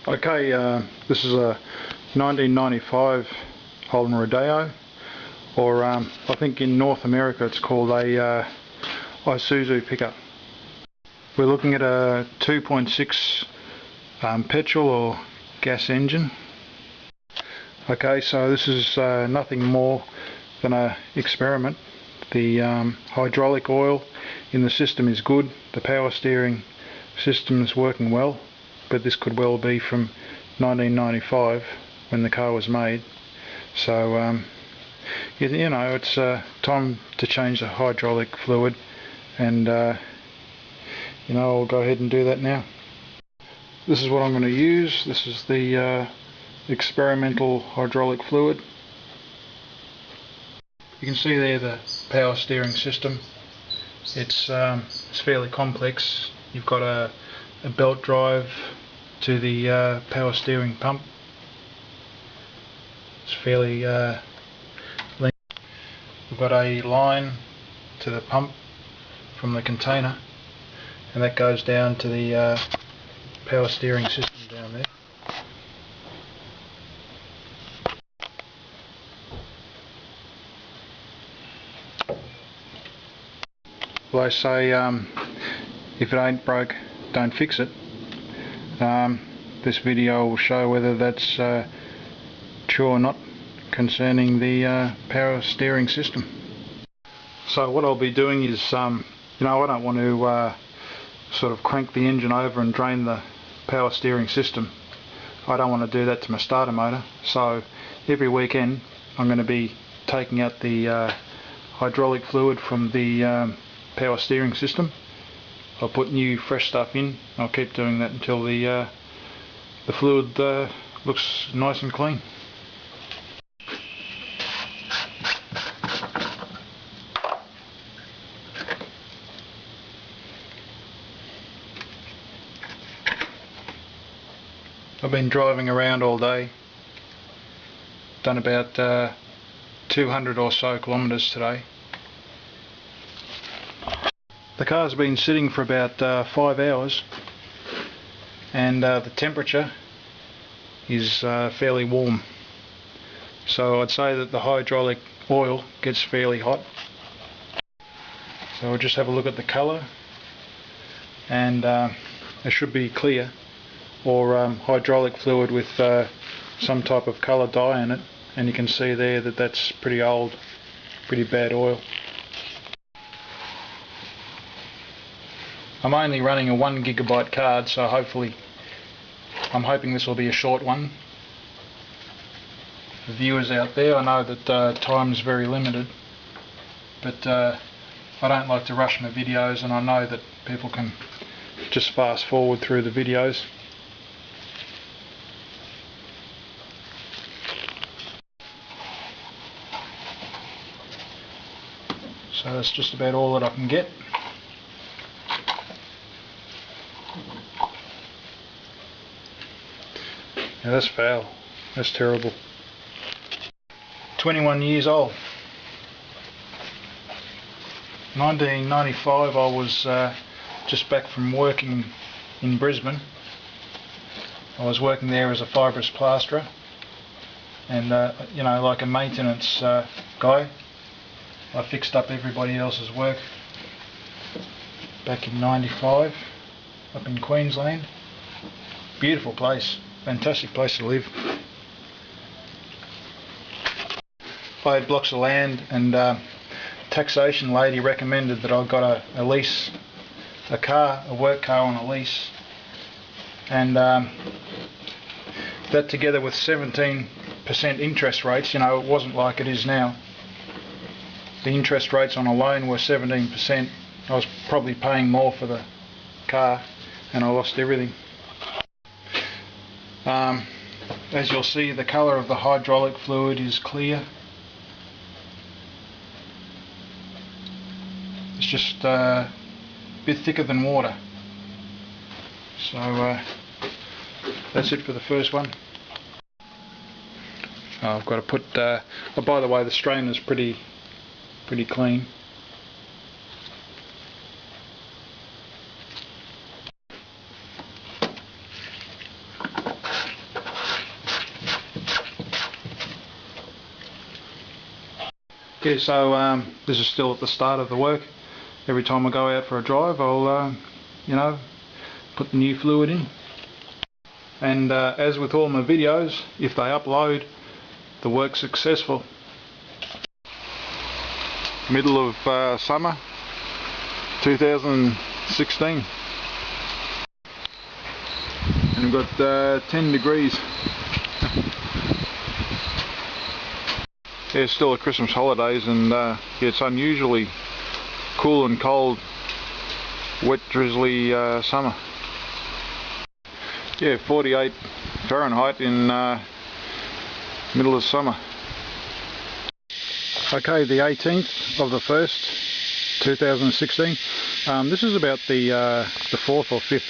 Okay, this is a 1995 Holden Rodeo, or I think in North America it's called a Isuzu pickup. We're looking at a 2.6 petrol or gas engine. Okay, so this is nothing more than an experiment. The hydraulic oil in the system is good, the power steering system is working well, but this could well be from 1995 when the car was made. So you know, it's time to change the hydraulic fluid, and you know, I'll go ahead and do that now. This is what I'm going to use. This is the experimental hydraulic fluid. You can see there the power steering system. It's fairly complex. You've got a belt drive to the power steering pump. It's fairly lengthy. We've got a line to the pump from the container, and that goes down to the power steering system down there. Well, they say if it ain't broke, don't fix it. This video will show whether that's true or not concerning the power steering system. So what I'll be doing is, you know, I don't want to sort of crank the engine over and drain the power steering system. I don't want to do that to my starter motor. So every weekend I'm going to be taking out the hydraulic fluid from the power steering system. I'll put new fresh stuff in. I'll keep doing that until the fluid looks nice and clean. I've been driving around all day. Done about 200 or so kilometres today. The car's been sitting for about 5 hours, and the temperature is fairly warm. So I'd say that the hydraulic oil gets fairly hot. So we'll just have a look at the colour, and it should be clear, or hydraulic fluid with some type of colour dye in it, and you can see there that that's pretty old, pretty bad oil. I'm only running a 1 GB card, so I'm hoping this will be a short one. The viewers out there, I know that time is very limited, but I don't like to rush my videos, and I know that people can just fast forward through the videos. So that's just about all that I can get. Yeah, that's foul. That's terrible. 21 years old. 1995, I was just back from working in Brisbane. I was working there as a fibrous plasterer, and you know, like a maintenance guy. I fixed up everybody else's work back in 95 up in Queensland. Beautiful place. Fantastic place to live. I had blocks of land, and taxation lady recommended that I got a lease, a work car on a lease, and that together with 17% interest rates, you know, it wasn't like it is now. The interest rates on a loan were 17%. I was probably paying more for the car, and I lost everything. As you'll see, the colour of the hydraulic fluid is clear. It's just a bit thicker than water. So that's it for the first one. I've got to put, oh, by the way, the strainer's pretty clean. Yeah, so this is still at the start of the work. Every time I go out for a drive, I'll you know, put the new fluid in. And as with all my videos, if they upload, the work's successful. Middle of summer 2016, and we've got 10 degrees. Yeah, it's still a Christmas holidays, and yeah, it's unusually cool and cold, wet, drizzly summer. Yeah, 48 Fahrenheit in middle of summer. Okay, the 18th of the 1st, 2016. This is about the 4th or 5th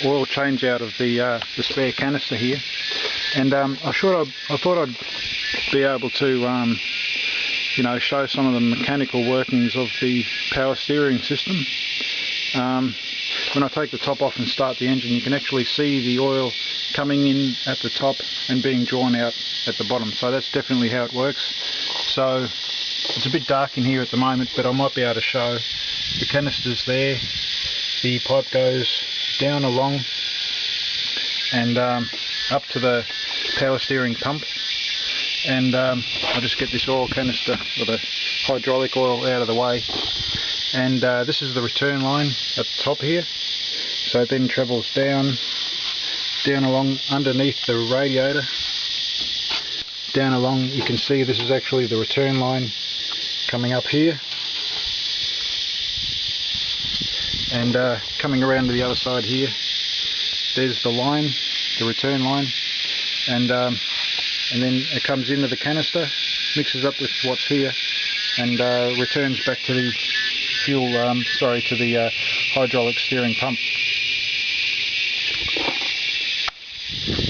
oil change out of the spare canister here, and I thought I'd be able to you know, show some of the mechanical workings of the power steering system. When I take the top off and start the engine, you can actually see the oil coming in at the top and being drawn out at the bottom, so that's definitely how it works. So it's a bit dark in here at the moment, but I might be able to show. The canister's there, the pipe goes down along and up to the power steering pump, and I'll just get this oil canister or the hydraulic oil out of the way, and this is the return line at the top here. So it then travels down along underneath the radiator, down along. You can see this is actually the return line coming up here, and coming around to the other side here, there's the line, the return line, and then it comes into the canister, mixes up with what's here, and returns back to the fuel, to the hydraulic steering pump.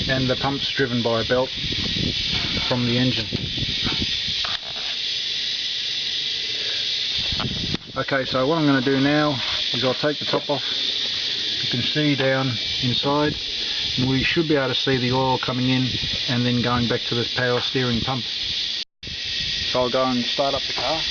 And the pump's driven by a belt from the engine. Okay, so what I'm going to do now is I'll take the top off. You can see down inside, and we should be able to see the oil coming in and then going back to the power steering pump. So I'll go and start up the car.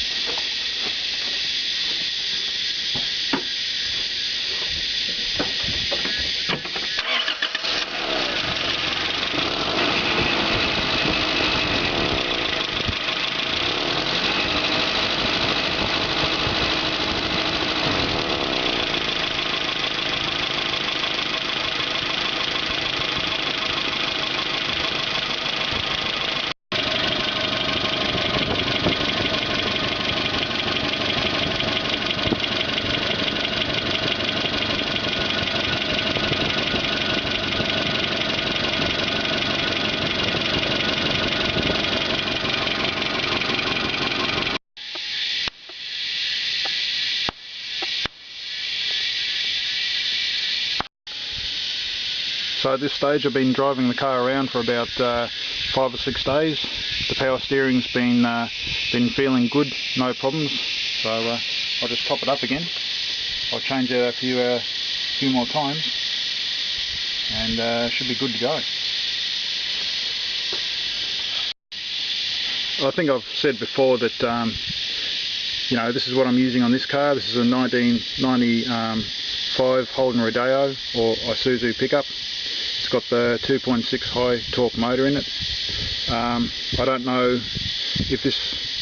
So at this stage I've been driving the car around for about 5 or 6 days. The power steering's been feeling good, no problems. So I'll just top it up again. I'll change it a few more times, and should be good to go. I think I've said before that you know, this is what I'm using on this car. This is a 1995 Holden Rodeo or Isuzu pickup. It's got the 2.6 high torque motor in it. I don't know if this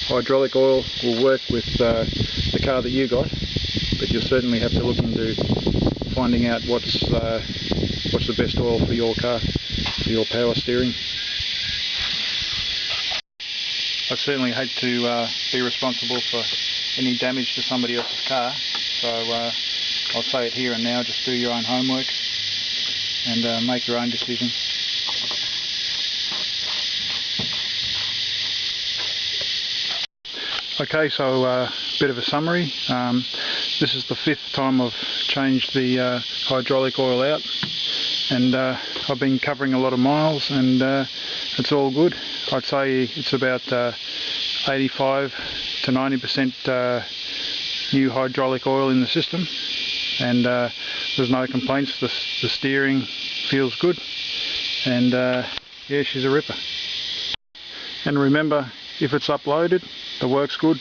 hydraulic oil will work with the car that you got, but you'll certainly have to look into finding out what's the best oil for your car, for your power steering. I certainly hate to be responsible for any damage to somebody else's car, so I'll say it here and now, just do your own homework and make your own decision. Okay, so a bit of a summary. This is the 5th time I've changed the hydraulic oil out, and I've been covering a lot of miles, and it's all good. I'd say it's about 85 to 90% new hydraulic oil in the system, and there's no complaints. The steering feels good, and yeah, she's a ripper. And remember, if it's uploaded, the work's good.